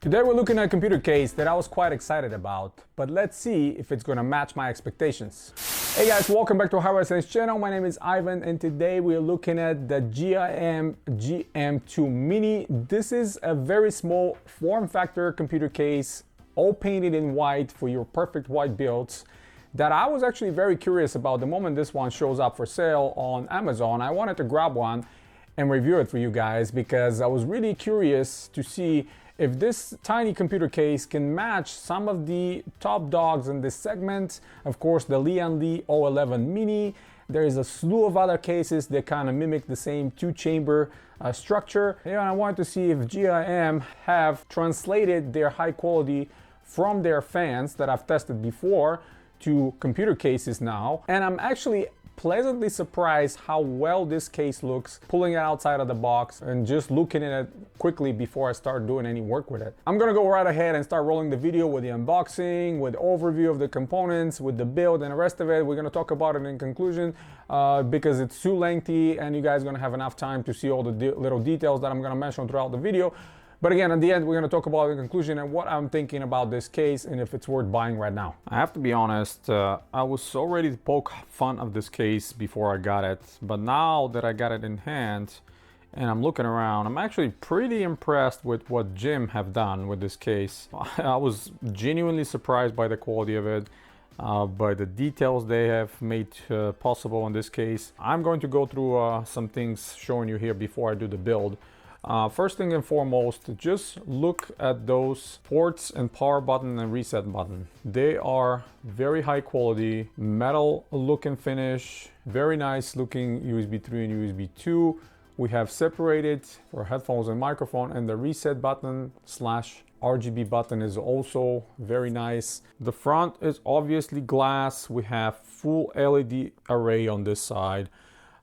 Today we're looking at a computer case that I was quite excited about, but let's see if it's gonna match my expectations. Hey guys, welcome back to Hardware Science channel. My name is Ivan and today we're looking at the GIM GM2 Mini. This is a very small form factor computer case, all painted in white for your perfect white builds, that I was actually very curious about. The moment this one shows up for sale on Amazon, I wanted to grab one and review it for you guys because I was really curious to see if this tiny computer case can match some of the top dogs in this segment. Of course, the Li O11 Mini. There is a slew of other cases that kind of mimic the same two-chamber structure. And I wanted to see if GIM have translated their high quality from their fans that I've tested before to computer cases now. And I'm actually pleasantly surprised how well this case looks, pulling it outside of the box and just looking at it quickly before I start doing any work with it. I'm gonna go right ahead and start rolling the video with the unboxing, with overview of the components, with the build and the rest of it. We're gonna talk about it in conclusion because it's too lengthy and you guys are gonna have enough time to see all the little details that I'm gonna mention throughout the video. But again, at the end, we're going to talk about the conclusion and what I'm thinking about this case and if it's worth buying right now. I have to be honest, I was so ready to poke fun of this case before I got it. But now that I got it in hand and I'm looking around, I'm actually pretty impressed with what GIM have done with this case. I was genuinely surprised by the quality of it, by the details they have made possible in this case. I'm going to go through some things showing you here before I do the build. First thing and foremost, just look at those ports and power button and reset button. They are very high quality, metal look and finish, very nice looking USB 3 and USB 2. We have separated for headphones and microphone, and the reset button slash RGB button is also very nice. The front is obviously glass. We have full LED array on this side,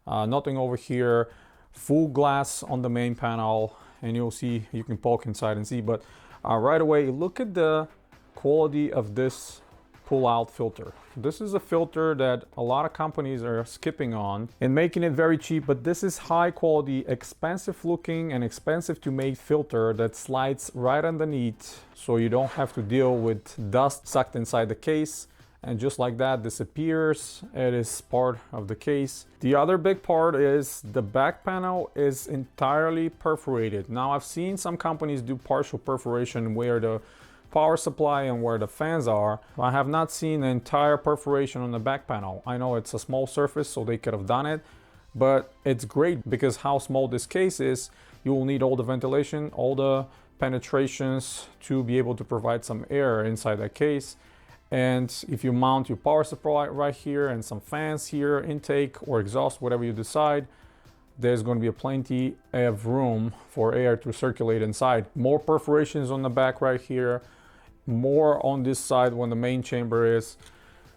nothing over here. Full glass on the main panel, and you'll see, you can poke inside and see, but right away look at the quality of this pull-out filter. This is a filter that a lot of companies are skipping on and making it very cheap, but this is high quality, expensive looking and expensive to make filter that slides right underneath, so you don't have to deal with dust sucked inside the case. And just like that disappears. It is part of the case. The other big part is the back panel is entirely perforated. Now I've seen some companies do partial perforation where the power supply and where the fans are. I have not seen the entire perforation on the back panel. I know it's a small surface, so they could have done it, but it's great because how small this case is, you will need all the ventilation, all the penetrations to be able to provide some air inside that case. And if you mount your power supply right here and some fans here, intake or exhaust, whatever you decide, there's going to be plenty of room for air to circulate inside. More perforations on the back right here, more on this side when the main chamber is.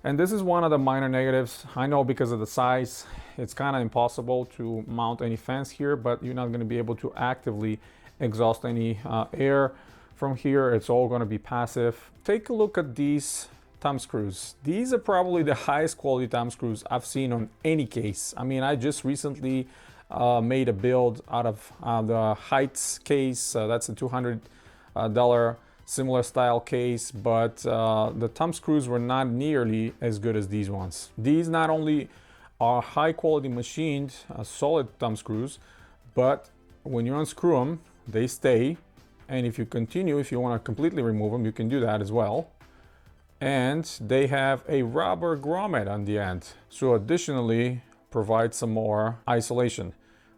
And this is one of the minor negatives. I know because of the size, it's kind of impossible to mount any fans here, but you're not going to be able to actively exhaust any air from here. It's all going to be passive. Take a look at these thumb screws. These are probably the highest quality thumb screws I've seen on any case. I mean, I just recently made a build out of the Heights case. That's a $200 similar style case, but the thumb screws were not nearly as good as these ones. These not only are high quality machined solid thumb screws, but when you unscrew them, they stay. And if you continue, if you want to completely remove them, you can do that as well. And they have a rubber grommet on the end, so additionally provide some more isolation.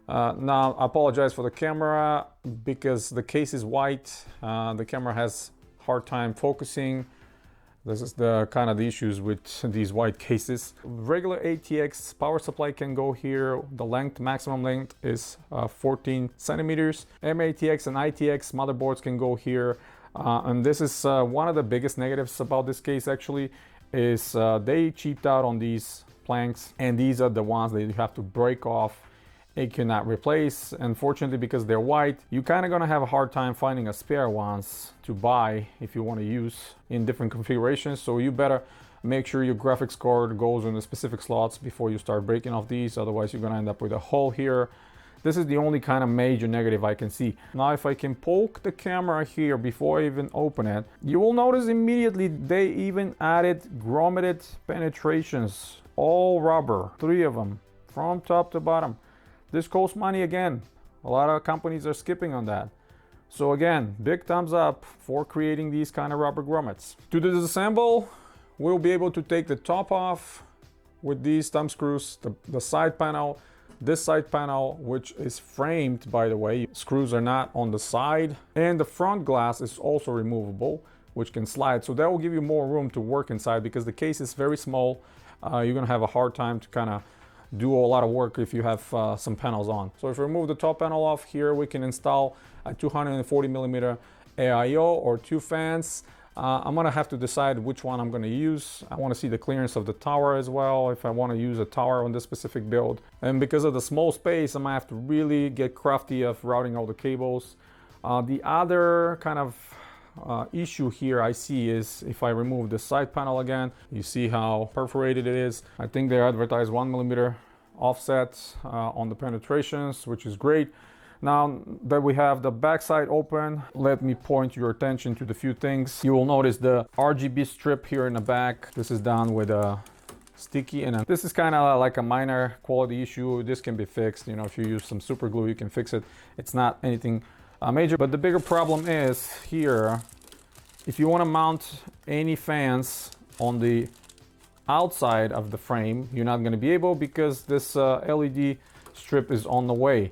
Now I apologize for the camera because the case is white. The camera has hard time focusing. This is the kind of the issues with these white cases. Regular ATX power supply can go here. The length, maximum length is 14 centimeters. M-ATX and ITX motherboards can go here. And this is one of the biggest negatives about this case actually, is they cheaped out on these planks, and these are the ones that you have to break off. It cannot replace. Unfortunately, because they're white, you're kind of gonna have a hard time finding a spare ones to buy if you want to use in different configurations. So you better make sure your graphics card goes in the specific slots before you start breaking off these, otherwise you're gonna end up with a hole here. This is the only kind of major negative I can see. Now, if I can poke the camera here before I even open it, you will notice immediately they even added grommeted penetrations, all rubber, 3 of them, from top to bottom. This costs money again. A lot of companies are skipping on that. So again, big thumbs up for creating these kind of rubber grommets. To disassemble, we'll be able to take the top off with these thumb screws, the side panel, this side panel, which is framed, by the way. Screws are not on the side. And the front glass is also removable, which can slide. So that will give you more room to work inside because the case is very small. You're gonna have a hard time to kind of do a lot of work if you have some panels on. So if we remove the top panel off here, we can install a 240mm AIO or 2 fans. I'm gonna have to decide which one I'm gonna use. I wanna see the clearance of the tower as well, if I wanna use a tower on this specific build. And because of the small space, I'm gonna have to really get crafty of routing all the cables. The other kind of issue here I see is if I remove the side panel again, you see how perforated it is. I think they advertise 1mm offset on the penetrations, which is great. Now that we have the backside open, let me point your attention to the few things. You will notice the RGB strip here in the back. This is done with a sticky, and this is kind of like a minor quality issue. This can be fixed. You know, if you use some super glue, you can fix it. It's not anything major, but the bigger problem is here, if you want to mount any fans on the outside of the frame, you're not going to be able because this LED strip is on the way.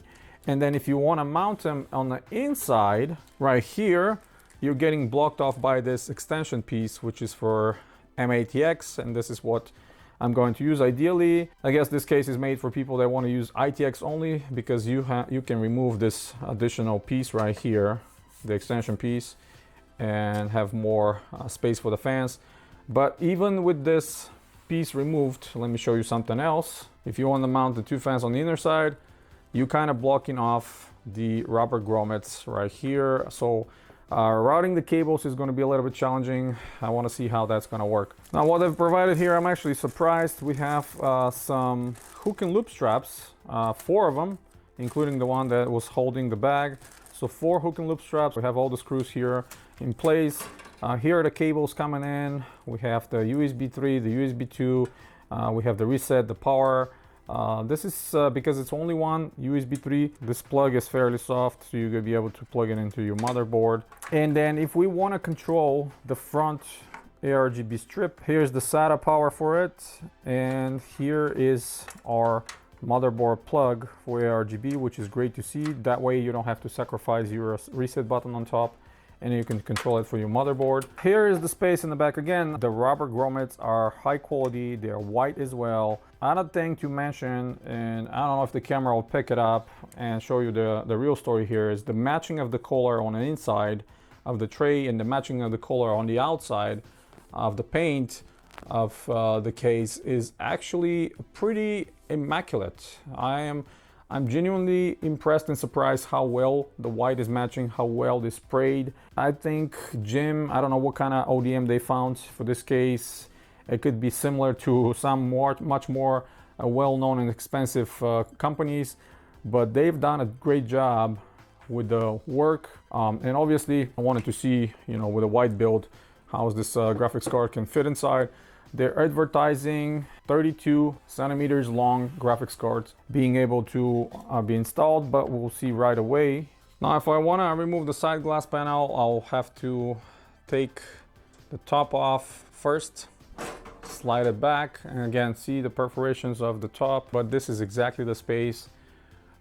And then if you want to mount them on the inside, right here, you're getting blocked off by this extension piece, which is for M-ATX, and this is what I'm going to use. Ideally, I guess this case is made for people that want to use ITX only, because you can remove this additional piece right here, the extension piece, and have more space for the fans. But even with this piece removed, let me show you something else. If you want to mount the 2 fans on the inner side, you kind of blocking off the rubber grommets right here. So routing the cables is going to be a little bit challenging. I want to see how that's going to work. Now what I've provided here, I'm actually surprised. We have some hook and loop straps, 4 of them, including the one that was holding the bag. So 4 hook and loop straps. We have all the screws here in place. Here are the cables coming in. We have the USB 3, the USB 2. We have the reset, the power. This is because it's only one USB 3. This plug is fairly soft, so you're gonna be able to plug it into your motherboard. And then if we want to control the front ARGB strip, here's the SATA power for it, and here is our motherboard plug for ARGB, which is great to see. That way you don't have to sacrifice your reset button on top, and you can control it for your motherboard. Here is the space in the back again. The rubber grommets are high quality, they're white as well. Another thing to mention, and I don't know if the camera will pick it up and show you the real story here, is the matching of the color on the inside of the tray and the matching of the color on the outside of the paint of the case is actually pretty immaculate. I'm genuinely impressed and surprised how well the white is matching, how well they sprayed. I think GIM, I don't know what kind of ODM they found for this case. It could be similar to some much more well-known and expensive companies, but they've done a great job with the work. And obviously I wanted to see, you know, with a white build, how this graphics card can fit inside. They're advertising 32 centimeters long graphics cards being able to be installed, but we'll see right away. Now, if I want to remove the side glass panel, I'll have to take the top off first, slide it back, and again, see the perforations of the top, but this is exactly the space.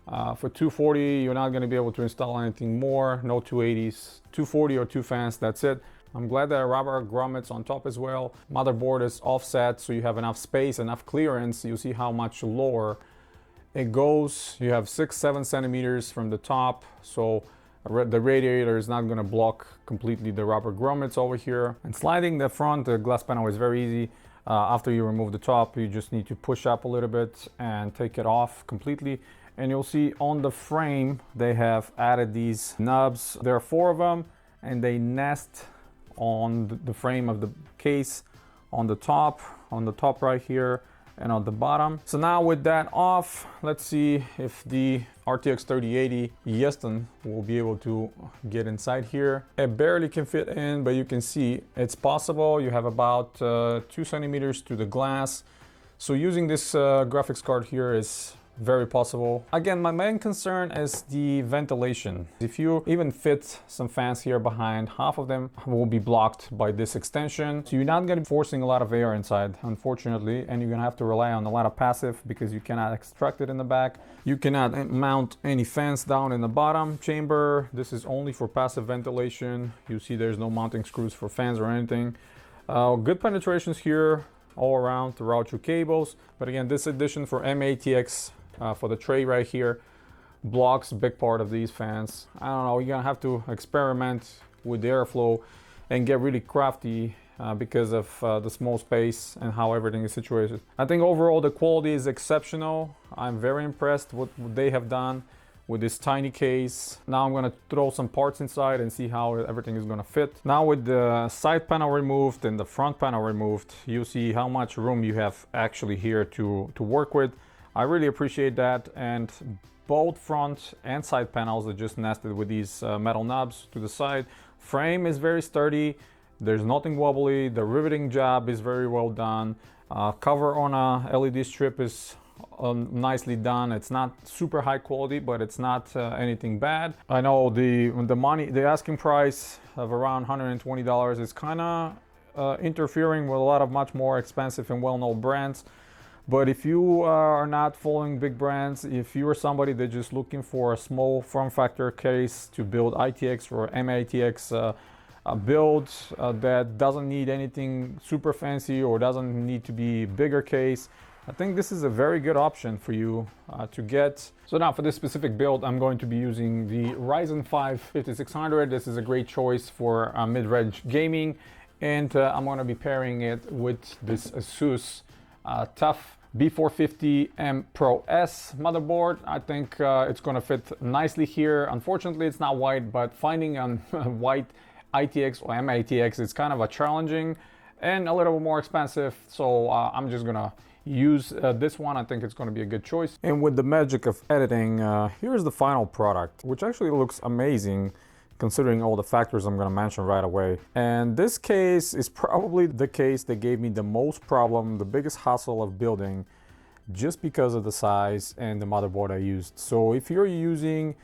For 240, you're not going to be able to install anything more, no 280s, 240 or 2 fans, that's it. I'm glad there are rubber grommets on top as well. Motherboard is offset, so you have enough space, enough clearance. You see how much lower it goes. You have 6-7 centimeters from the top, so the radiator is not going to block completely the rubber grommets over here. And sliding the front, the glass panel is very easy. After you remove the top, you just need to push up a little bit and take it off completely. And you'll see on the frame, they have added these nubs. There are 4 of them, and they nest on the frame of the case on the top right here. and on the bottom. So now with that off, let's see if the RTX 3080 Yeston will be able to get inside here. It barely can fit in, but you can see it's possible. You have about 2 centimeters to the glass. So using this graphics card here is very possible. Again, my main concern is the ventilation. If you even fit some fans here behind, half of them will be blocked by this extension. So you're not going to be forcing a lot of air inside, unfortunately, and you're going to have to rely on a lot of passive because you cannot extract it in the back. You cannot mount any fans down in the bottom chamber. This is only for passive ventilation. You see there's no mounting screws for fans or anything. Good penetrations here all around throughout your cables. But again, this addition for M-ATX for the tray right here blocks a big part of these fans. I don't know, you're gonna have to experiment with the airflow and get really crafty because of the small space and how everything is situated. I think overall the quality is exceptional. I'm very impressed with what they have done with this tiny case. Now I'm gonna throw some parts inside and see how everything is gonna fit. Now with the side panel removed and the front panel removed, you see how much room you have actually here to work with. I really appreciate that, and both front and side panels are just nested with these metal knobs to the side. Frame is very sturdy, there's nothing wobbly, the riveting job is very well done. Cover on a LED strip is nicely done. It's not super high quality, but it's not anything bad. I know the asking price of around $120 is kind of interfering with a lot of much more expensive and well-known brands. But if you are not following big brands, if you are somebody that's just looking for a small form factor case to build ITX or M-ATX build that doesn't need anything super fancy or doesn't need to be bigger case, I think this is a very good option for you to get. So now for this specific build, I'm going to be using the Ryzen 5 5600. This is a great choice for mid-range gaming, and I'm going to be pairing it with this ASUS TUF B450M Pro S motherboard. I think it's going to fit nicely here. Unfortunately, it's not white, but finding a white ITX or M-ATX is kind of a challenging and a little bit more expensive. So I'm just gonna use this one. I think it's going to be a good choice. And with the magic of editing, here's the final product, which actually looks amazing considering all the factors I'm going to mention right away. And this case is probably the case that gave me the most problem, the biggest hassle of building, just because of the size and the motherboard I used. So if you're using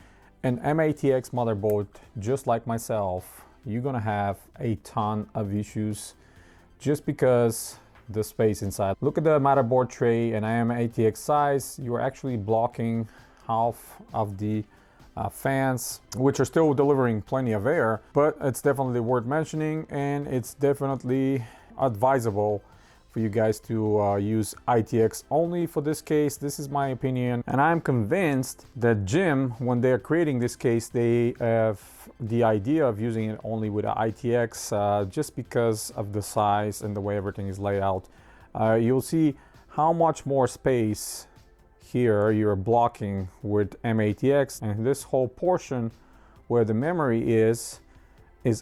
an M-ATX motherboard just like myself, you're going to have a ton of issues just because the space inside. Look at the motherboard tray and M-ATX size. You're actually blocking half of the fans, which are still delivering plenty of air, but it's definitely worth mentioning, and it's definitely advisable for you guys to use ITX only for this case. This is my opinion, and I'm convinced that GIM, when they're creating this case, they have the idea of using it only with an ITX just because of the size and the way everything is laid out. You'll see how much more space here you're blocking with M-ATX, and this whole portion where the memory is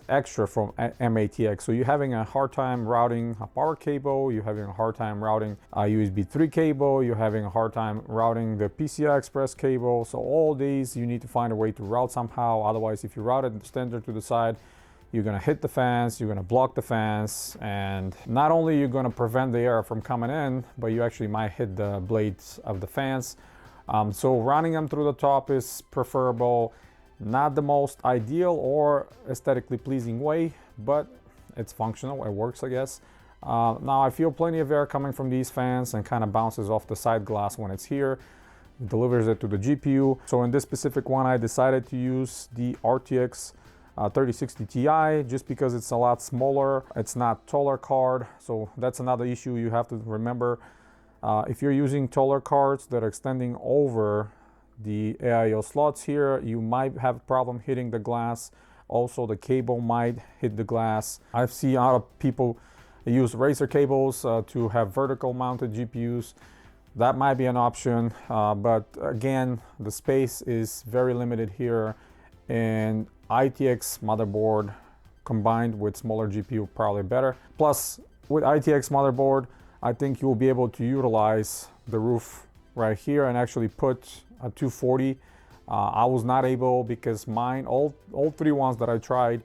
extra from M-ATX. So you're having a hard time routing a power cable, you're having a hard time routing a USB 3 cable, you're having a hard time routing the PCI Express cable. So all these you need to find a way to route somehow. Otherwise, if you route it standard to the side, you're gonna hit the fans, you're gonna block the fans, and not only you're gonna prevent the air from coming in, but you actually might hit the blades of the fans. So running them through the top is preferable. Not the most ideal or aesthetically pleasing way, but it's functional, it works, I guess. Now I feel plenty of air coming from these fans and kind of bounces off the side glass when it's here. It delivers it to the GPU. So in this specific one, I decided to use the RTX 3060 Ti just because it's a lot smaller. It's not taller card, so that's another issue you have to remember. If you're using taller cards that are extending over the AIO slots here, you might have a problem hitting the glass. Also, the cable might hit the glass. I've seen a lot of people use racer cables to have vertical mounted GPUs. That might be an option, but again, the space is very limited here, and ITX motherboard combined with smaller GPU probably better. Plus, with ITX motherboard, I think you'll be able to utilize the roof right here and actually put a 240. I was not able because mine, all three ones that I tried,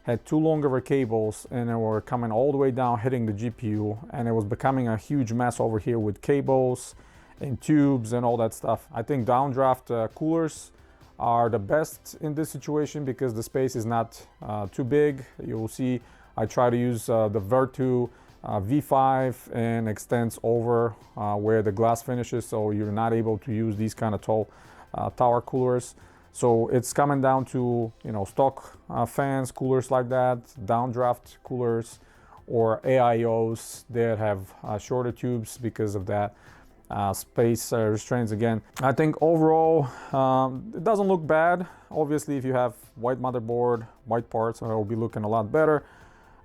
had too long of cables and they were coming all the way down hitting the GPU, and it was becoming a huge mess over here with cables and tubes and all that stuff. I think downdraft coolers are the best in this situation because the space is not too big. You'll see I try to use the Vertu V5 and extends over where the glass finishes, so you're not able to use these kind of tall tower coolers. So it's coming down to, you know, stock fans, coolers like that, downdraft coolers, or AIOs that have shorter tubes because of that space restraints. Again, I think overall it doesn't look bad. Obviously, if you have white motherboard, white parts, it will be looking a lot better.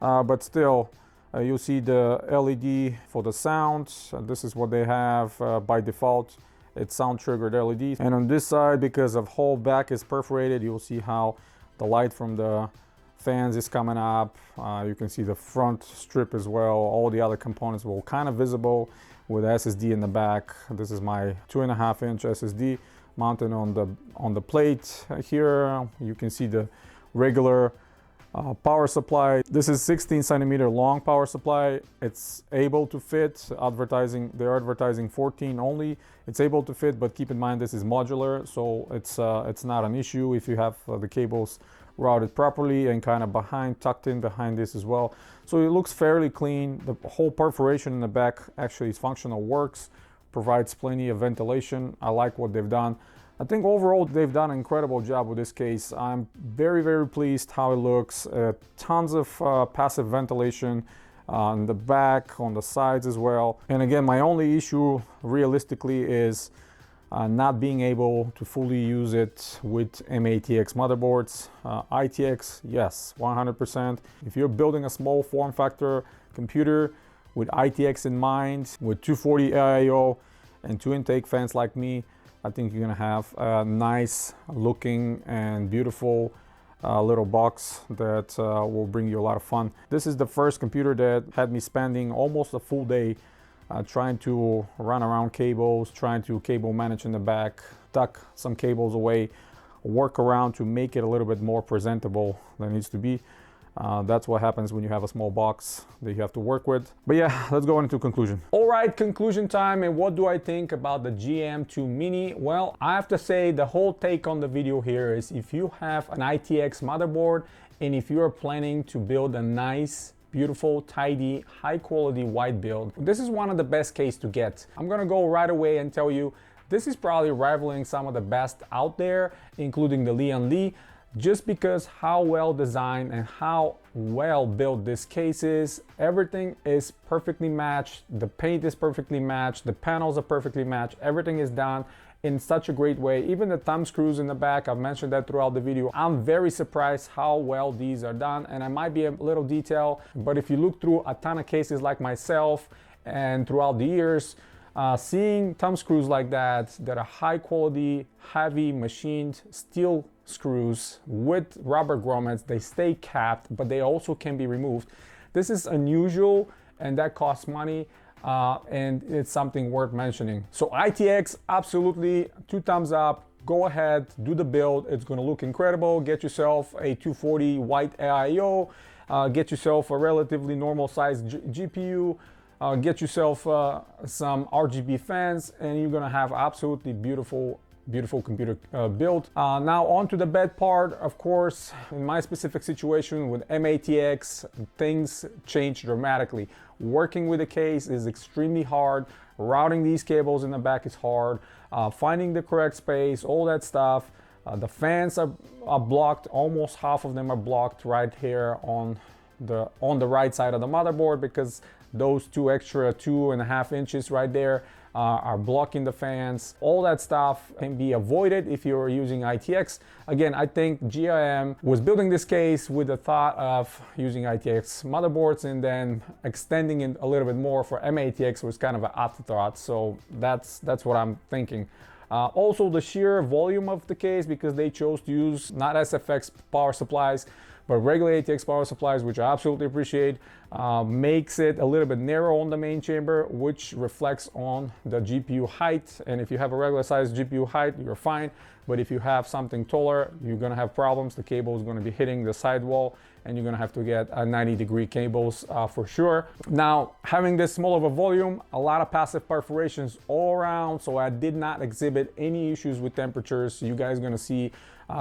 But still, you'll see the LED for the sound. This is what they have by default. It's sound triggered LED. And on this side, because of whole back is perforated, you'll see how the light from the fans is coming up. You can see the front strip as well. All the other components will kind of visible with SSD in the back. This is my 2.5-inch SSD mounted on the plate here. You can see the regular power supply. This is 16 centimeter long power supply. It's able to fit. They're advertising 14 only. It's able to fit, but keep in mind this is modular, so it's not an issue if you have the cables routed properly and kind of tucked in behind this as well. So it looks fairly clean. The whole perforation in the back actually is functional, works, provides plenty of ventilation. I like what they've done. I think overall they've done an incredible job with this case. I'm very, very pleased how it looks. Tons of passive ventilation on the back, on the sides as well. And again, my only issue realistically is not being able to fully use it with M-ATX motherboards. ITX, yes, 100%. If you're building a small form factor computer with ITX in mind, with 240 AIO and 2 intake fans like me, I think you're gonna have a nice looking and beautiful little box that will bring you a lot of fun. This is the first computer that had me spending almost a full day trying to run around cables, trying to cable manage in the back, tuck some cables away, work around to make it a little bit more presentable than it needs to be. That's what happens when you have a small box that you have to work with. But yeah, let's go into conclusion. All right, conclusion time. And what do I think about the GM2 Mini? Well, I have to say the whole take on the video here is if you have an ITX motherboard and if you're planning to build a nice, beautiful, tidy, high quality white build, this is one of the best case to get. I'm gonna go right away and tell you this is probably rivaling some of the best out there, including the Lian Li, just because how well designed and how well built this case is. Everything is perfectly matched, the paint is perfectly matched, the panels are perfectly matched, everything is done in such a great way. Even the thumb screws in the back, I've mentioned that throughout the video. I'm very surprised how well these are done, and I might be a little detail, but if you look through a ton of cases like myself and throughout the years, seeing thumb screws like that are high quality, heavy machined steel screws with rubber grommets, they stay capped, but they also can be removed. This is unusual and that costs money, and it's something worth mentioning. So ITX, absolutely 2 thumbs up. Go ahead, do the build. It's gonna look incredible. Get yourself a 240 white AIO, get yourself a relatively normal sized GPU, get yourself some RGB fans, and you're gonna have absolutely beautiful computer build. Now on to the bad part. Of course, in my specific situation with M-ATX, things change dramatically. Working with a case is extremely hard. Routing these cables in the back is hard. Finding the correct space, all that stuff. The fans are blocked. Almost half of them are blocked right here on the right side of the motherboard, because those 2 extra 2.5 inches right there are blocking the fans. All that stuff can be avoided if you're using ITX. Again, I think GIM was building this case with the thought of using ITX motherboards, and then extending it a little bit more for M-ATX was kind of an afterthought. So that's what I'm thinking. Also the sheer volume of the case, because they chose to use not SFX power supplies, but regular ATX power supplies, which I absolutely appreciate, makes it a little bit narrow on the main chamber, which reflects on the GPU height. And if you have a regular size GPU height, you're fine. But if you have something taller, you're gonna have problems. The cable is gonna be hitting the sidewall, and you're gonna have to get 90-degree cables for sure. Now, having this small of a volume, a lot of passive perforations all around, so I did not exhibit any issues with temperatures. You guys are gonna see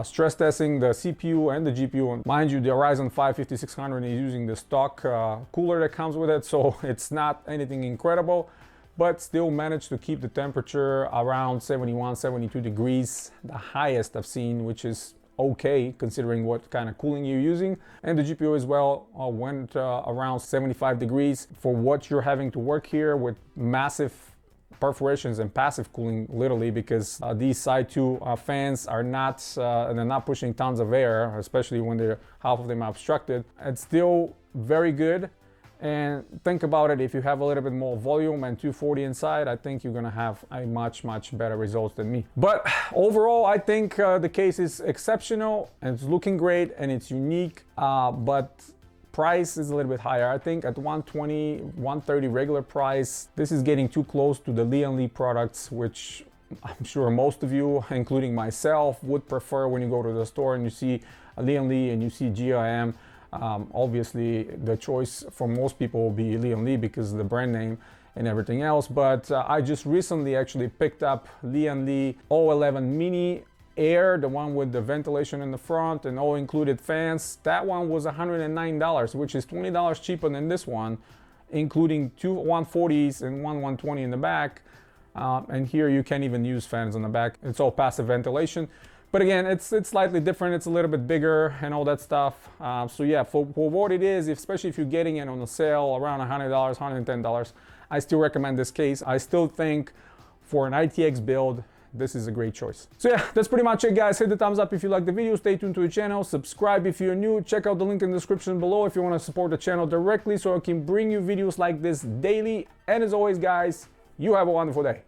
stress testing the CPU and the GPU. And mind you, the Ryzen 5 5600 is using the stock cooler that comes with it, so it's not anything incredible, but still managed to keep the temperature around 71, 72 degrees, the highest I've seen, which is okay considering what kind of cooling you're using. And the GPU as well went around 75 degrees for what you're having to work here with massive perforations and passive cooling, literally, because these side two fans are not and they're not pushing tons of air, especially when they're half of them are obstructed. It's still very good. And think about it, if you have a little bit more volume and 240 inside, I think you're gonna have a much better results than me. But overall, I think the case is exceptional and it's looking great and it's unique, but price is a little bit higher. I think at 120, 130 regular price, this is getting too close to the Lian Li products, which I'm sure most of you, including myself, would prefer when you go to the store and you see Lian Li and you see GIM. Obviously, the choice for most people will be Lian Li because of the brand name and everything else. But I just recently actually picked up Lian Li O11 Mini Air, the one with the ventilation in the front and all included fans. That one was $109, which is $20 cheaper than this one, including two 140s and one 120 in the back. And here you can't even use fans on the back. It's all passive ventilation. But again, it's slightly different. It's a little bit bigger and all that stuff. So yeah, for what it is, especially if you're getting it on a sale around $100, $110, I still recommend this case. I still think for an ITX build, this is a great choice. So yeah, that's pretty much it, guys. Hit the thumbs up if you like the video. Stay tuned to the channel. Subscribe if you're new. Check out the link in the description below if you want to support the channel directly so I can bring you videos like this daily. And as always, guys, you have a wonderful day.